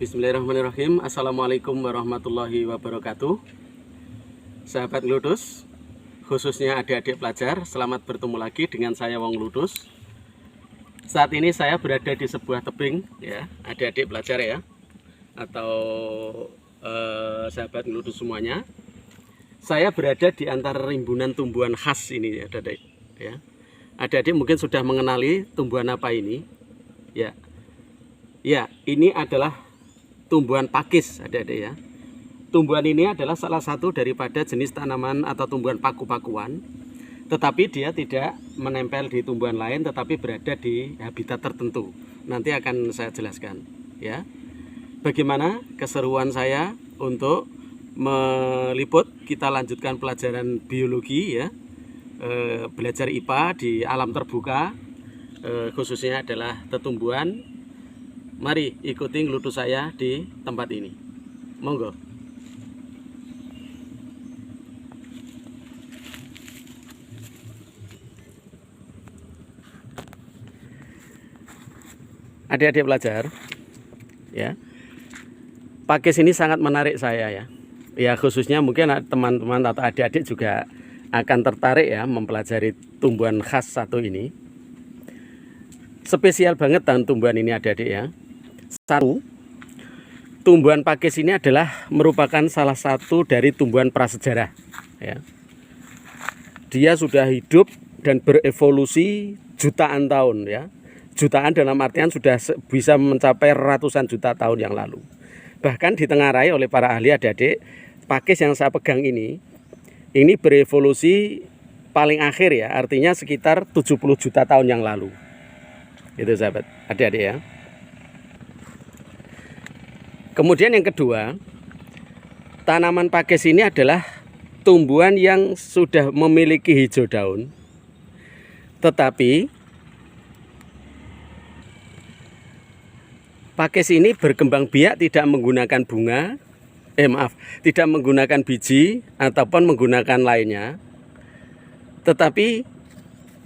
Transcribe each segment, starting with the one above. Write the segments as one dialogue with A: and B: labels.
A: Bismillahirrahmanirrahim. Assalamualaikum warahmatullahi wabarakatuh. Sahabat Ludus, khususnya adik-adik pelajar, selamat bertemu lagi dengan saya Wong Ludus. Saat ini saya berada di sebuah tebing, ya, adik-adik pelajar ya, atau sahabat Ludus semuanya. Saya berada di antara rimbunan tumbuhan khas ini, ya, adik-adik. Ya, adik-adik mungkin sudah mengenali tumbuhan apa ini, ya. Ya, ini adalah tumbuhan pakis, adik-adik ya. Tumbuhan ini adalah salah satu daripada jenis tanaman atau tumbuhan paku-pakuan, tetapi dia tidak menempel di tumbuhan lain, tetapi berada di habitat tertentu. Nanti akan saya jelaskan, ya. Bagaimana keseruan saya untuk meliput, kita lanjutkan pelajaran biologi ya, belajar IPA di alam terbuka, khususnya adalah tetumbuhan. Mari ikuti ngeludus saya di tempat ini. Monggo. Adik-adik pelajar, ya. Pakis ini sangat menarik saya ya. Ya, khususnya mungkin teman-teman atau adik-adik juga akan tertarik ya mempelajari tumbuhan khas satu ini. Spesial banget tumbuhan ini adik-adik ya. Satu, tumbuhan pakis ini adalah merupakan salah satu dari tumbuhan prasejarah ya. Dia sudah hidup dan berevolusi jutaan tahun ya. Jutaan dalam artian sudah bisa mencapai ratusan juta tahun yang lalu. Bahkan ditengarai oleh para ahli adik-adik, pakis yang saya pegang ini berevolusi paling akhir ya, artinya sekitar 70 juta tahun yang lalu. Itu sahabat, adik-adik ya. Kemudian yang kedua, tanaman pakis ini adalah tumbuhan yang sudah memiliki hijau daun, tetapi pakis ini berkembang biak tidak menggunakan bunga, tidak menggunakan biji ataupun menggunakan lainnya, tetapi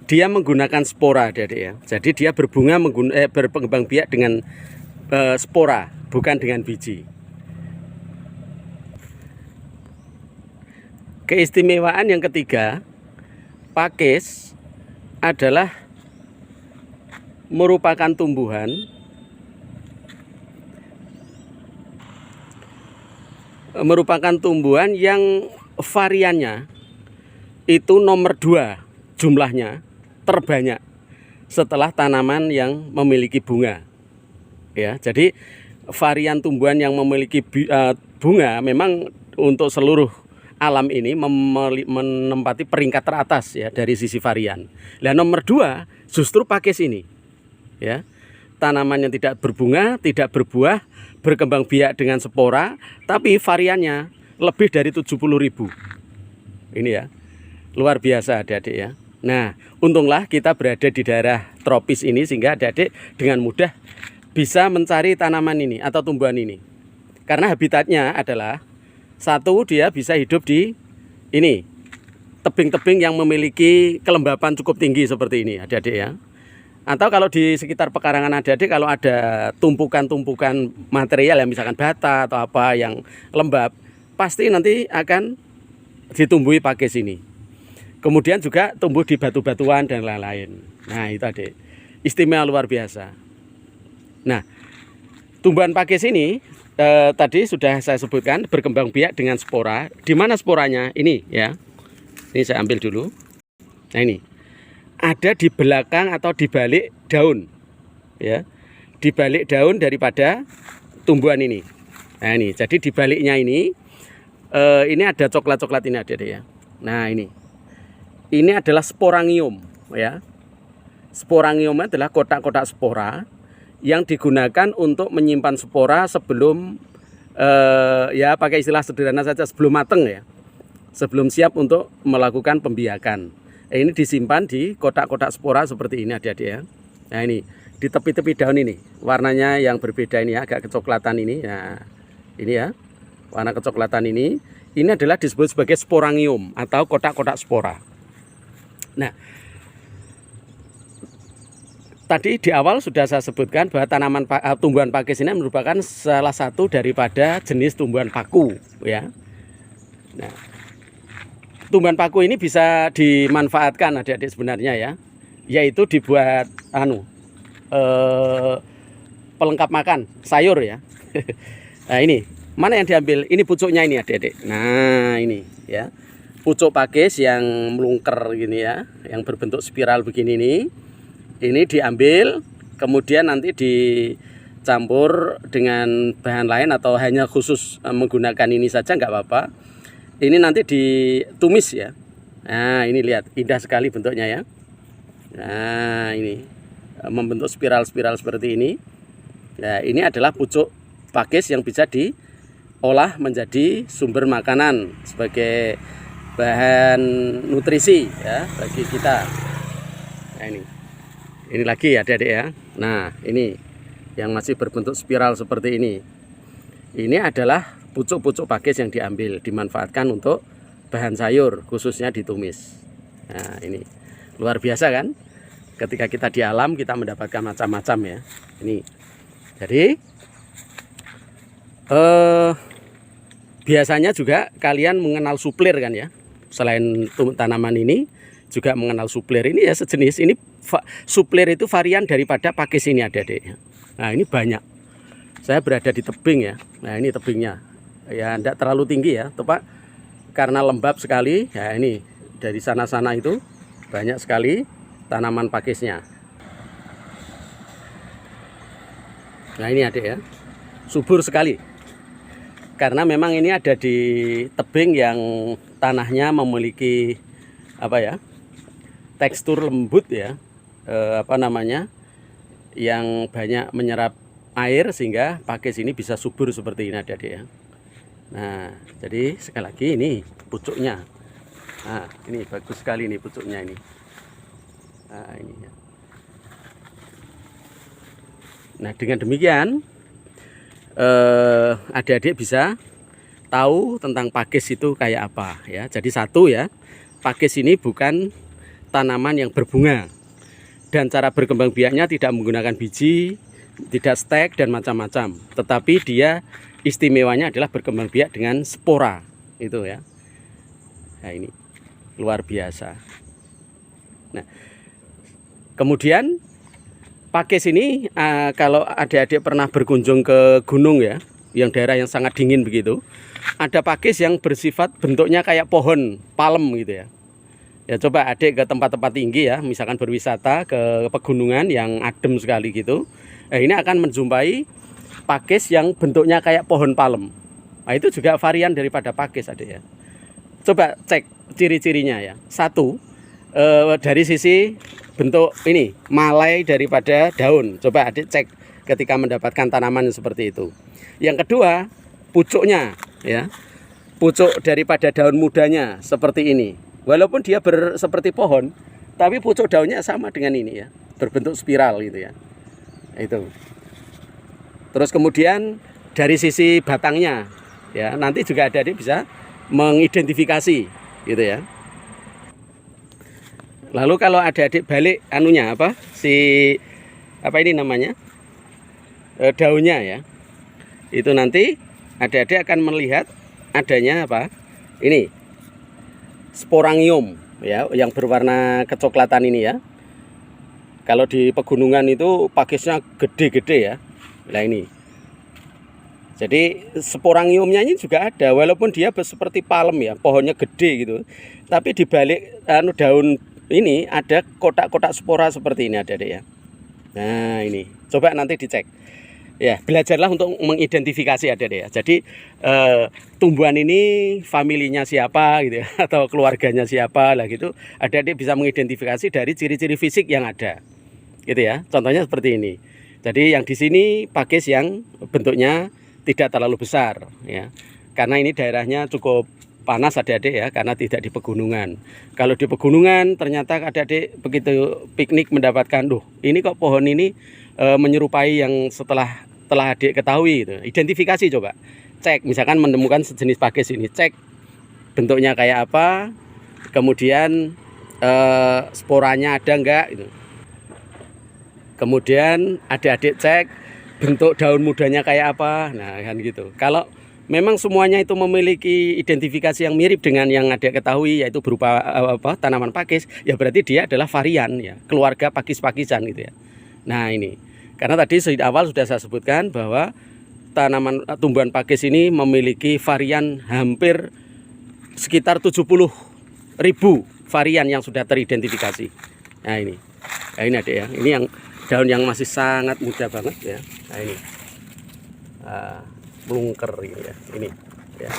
A: dia menggunakan spora, adik-adik ya. Jadi dia berbunga berkembang biak dengan spora, bukan dengan biji. Keistimewaan yang ketiga, pakis adalah merupakan tumbuhan yang variannya itu nomor 2 jumlahnya terbanyak setelah tanaman yang memiliki bunga. Ya, jadi varian tumbuhan yang memiliki bunga memang untuk seluruh alam ini menempati peringkat teratas ya dari sisi varian. Nah, nomor 2 justru pakis ini. Ya. Tanaman yang tidak berbunga, tidak berbuah, berkembang biak dengan spora, tapi variannya lebih dari 70.000. Ini ya. Luar biasa adik-adik ya. Nah, untunglah kita berada di daerah tropis ini sehingga adik-adik dengan mudah bisa mencari tanaman ini atau tumbuhan ini. Karena habitatnya adalah satu, dia bisa hidup di ini tebing-tebing yang memiliki kelembapan cukup tinggi seperti ini adik-adik ya. Atau kalau di sekitar pekarangan adik-adik kalau ada tumpukan-tumpukan material yang misalkan bata atau apa yang lembab, pasti nanti akan ditumbuhi pakis ini. Kemudian juga tumbuh di batu-batuan dan lain-lain. Nah, itu adik, istimewa luar biasa. Nah, tumbuhan pakis ini tadi sudah saya sebutkan berkembang biak dengan spora. Di mana sporanya? Ini ya. Ini saya ambil dulu. Nah, ini ada di belakang atau di balik daun, ya, di balik daun daripada tumbuhan ini. Nah, ini jadi di baliknya ini ada coklat-coklat ini ada ya. Nah, ini adalah sporangium ya. Sporangium adalah kotak-kotak spora yang digunakan untuk menyimpan spora sebelum ya pakai istilah sederhana saja sebelum mateng ya, sebelum siap untuk melakukan pembiakan. Ini disimpan di kotak-kotak spora seperti ini adik-adik ya. Nah, ini di tepi-tepi daun ini warnanya yang berbeda ini ya, agak kecoklatan ini. Nah, ini ya warna kecoklatan ini adalah disebut sebagai sporangium atau kotak-kotak spora. Nah, tadi di awal sudah saya sebutkan bahwa tumbuhan pakis ini merupakan salah satu daripada jenis tumbuhan paku ya. Nah, tumbuhan paku ini bisa dimanfaatkan adik-adik sebenarnya ya, yaitu dibuat pelengkap makan sayur ya. Nah ini mana yang diambil? Ini pucuknya ini adik-adik. Nah ini ya, pucuk pakis yang melungker gini ya, yang berbentuk spiral begini nih. Ini diambil, kemudian nanti dicampur dengan bahan lain atau hanya khusus menggunakan ini saja nggak apa-apa. Ini nanti ditumis ya. Nah ini lihat, indah sekali bentuknya ya. Nah ini membentuk spiral-spiral seperti ini. Nah ini adalah pucuk pakis yang bisa diolah menjadi sumber makanan sebagai bahan nutrisi ya bagi kita. Nah ini lagi ya adik-adik ya. Nah ini yang masih berbentuk spiral seperti ini. Ini adalah pucuk-pucuk pakis yang diambil, dimanfaatkan untuk bahan sayur, khususnya ditumis. Nah ini luar biasa kan? Ketika kita di alam kita mendapatkan macam-macam ya. Ini jadi biasanya juga kalian mengenal suplir kan ya. Selain tanaman ini juga mengenal suplir, ini ya sejenis. Ini suplir itu varian daripada pakis ini adik-adik. Nah ini banyak. Saya berada di tebing ya. Nah ini tebingnya ya, tidak terlalu tinggi ya tepat, karena lembab sekali ya. Ini dari sana-sana itu banyak sekali tanaman pakisnya. Nah ini adik ya, subur sekali, karena memang ini ada di tebing yang tanahnya memiliki apa ya, tekstur lembut ya, yang banyak menyerap air sehingga pakis ini bisa subur seperti ini adik-adik ya. Nah jadi sekali lagi ini pucuknya. Nah ini bagus sekali nih pucuknya ini. Nah ini ya. Nah dengan demikian adik-adik bisa tahu tentang pakis itu kayak apa ya. Jadi satu ya, pakis ini bukan tanaman yang berbunga, dan cara berkembang biaknya tidak menggunakan biji, tidak stek dan macam-macam, tetapi dia istimewanya adalah berkembang biak dengan spora itu ya. Nah ini luar biasa. Nah kemudian pakis ini kalau adik-adik pernah berkunjung ke gunung ya, yang daerah yang sangat dingin begitu, ada pakis yang bersifat bentuknya kayak pohon palem gitu ya. Ya coba adik ke tempat-tempat tinggi ya, misalkan berwisata ke pegunungan yang adem sekali gitu. Ini akan menjumpai pakis yang bentuknya kayak pohon palem. Nah itu juga varian daripada pakis adik ya. Coba cek ciri-cirinya ya. Satu, dari sisi bentuk ini, malai daripada daun. Coba adik cek ketika mendapatkan tanaman seperti itu. Yang kedua, pucuknya ya. Pucuk daripada daun mudanya seperti ini. Walaupun dia seperti pohon, tapi pucuk daunnya sama dengan ini ya, berbentuk spiral gitu ya. Itu. Terus kemudian dari sisi batangnya ya, nanti juga adik-adik bisa mengidentifikasi gitu ya. Lalu kalau adik-adik balik anunya apa? Ini namanya? Daunnya ya. Itu nanti adik-adik akan melihat adanya apa? Ini sporangium ya, yang berwarna kecoklatan ini ya. Kalau di pegunungan itu pakisnya gede-gede ya. Nah ini. Jadi sporangiumnya ini juga ada, walaupun dia seperti palem ya, pohonnya gede gitu. Tapi di balik daun ini ada kotak-kotak spora seperti ini adik-adik ya. Nah ini, coba nanti dicek. Ya, belajarlah untuk mengidentifikasi adik-adik ya. Jadi tumbuhan ini familinya siapa gitu ya, atau keluarganya siapa lah gitu. Adik-adik bisa mengidentifikasi dari ciri-ciri fisik yang ada. Gitu ya. Contohnya seperti ini. Jadi yang di sini pakis yang bentuknya tidak terlalu besar ya. Karena ini daerahnya cukup panas adik-adik ya, karena tidak di pegunungan. Kalau di pegunungan ternyata adik-adik begitu piknik mendapatkan, ini kok pohon ini menyerupai yang telah adik ketahui gitu. Identifikasi coba. Cek misalkan menemukan sejenis pakis ini, cek bentuknya kayak apa, kemudian sporanya ada enggak gitu. Kemudian adik-adik cek bentuk daun mudanya kayak apa. Nah, kan gitu. Kalau memang semuanya itu memiliki identifikasi yang mirip dengan yang adik ketahui, yaitu berupa tanaman pakis, ya berarti dia adalah varian ya, keluarga pakis-pakisan gitu ya. Nah, ini. Karena tadi di awal sudah saya sebutkan bahwa tanaman tumbuhan pakis ini memiliki varian hampir sekitar 70.000 varian yang sudah teridentifikasi. Nah, ini. Nah, ini adik ya. Ini yang daun yang masih sangat muda banget ya. Nah, ini melungker ini ya. Ini ya.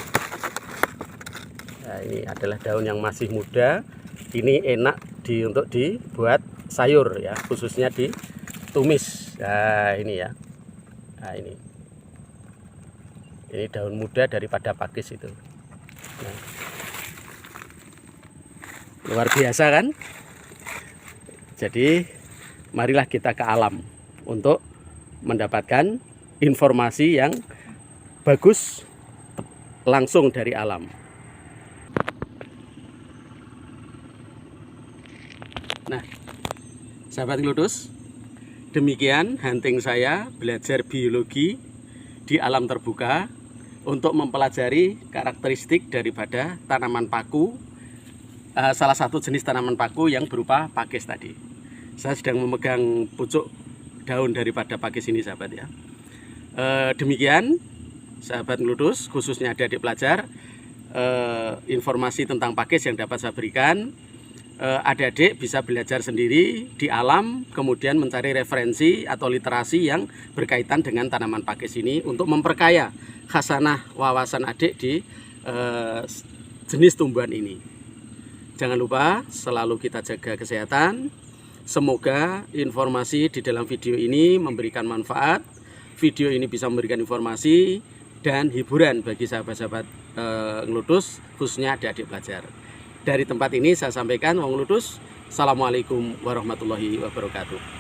A: Nah, ini adalah daun yang masih muda. Ini enak untuk dibuat sayur ya, khususnya ditumis. Nah, ini ya. Nah, ini daun muda daripada pakis itu. Nah, luar biasa kan? Jadi marilah kita ke alam untuk mendapatkan informasi yang bagus langsung dari alam. Nah, sahabat Ngluthus, demikian hunting saya belajar biologi di alam terbuka untuk mempelajari karakteristik daripada tanaman paku, salah satu jenis tanaman paku yang berupa pakis tadi. Saya sedang memegang pucuk daun daripada pakis ini, sahabat ya. Demikian sahabat Ngluthus, khususnya adik-adik pelajar, informasi tentang pakis yang dapat saya berikan. Adik-adik bisa belajar sendiri di alam, kemudian mencari referensi atau literasi yang berkaitan dengan tanaman pakis ini untuk memperkaya khasanah wawasan adik di jenis tumbuhan ini. Jangan lupa selalu kita jaga kesehatan. Semoga informasi di dalam video ini memberikan manfaat. Video ini bisa memberikan informasi dan hiburan bagi sahabat-sahabat Ngluthus, khususnya adik-adik pelajar. Dari tempat ini saya sampaikan, Wong Ngluthus, Assalamualaikum warahmatullahi wabarakatuh.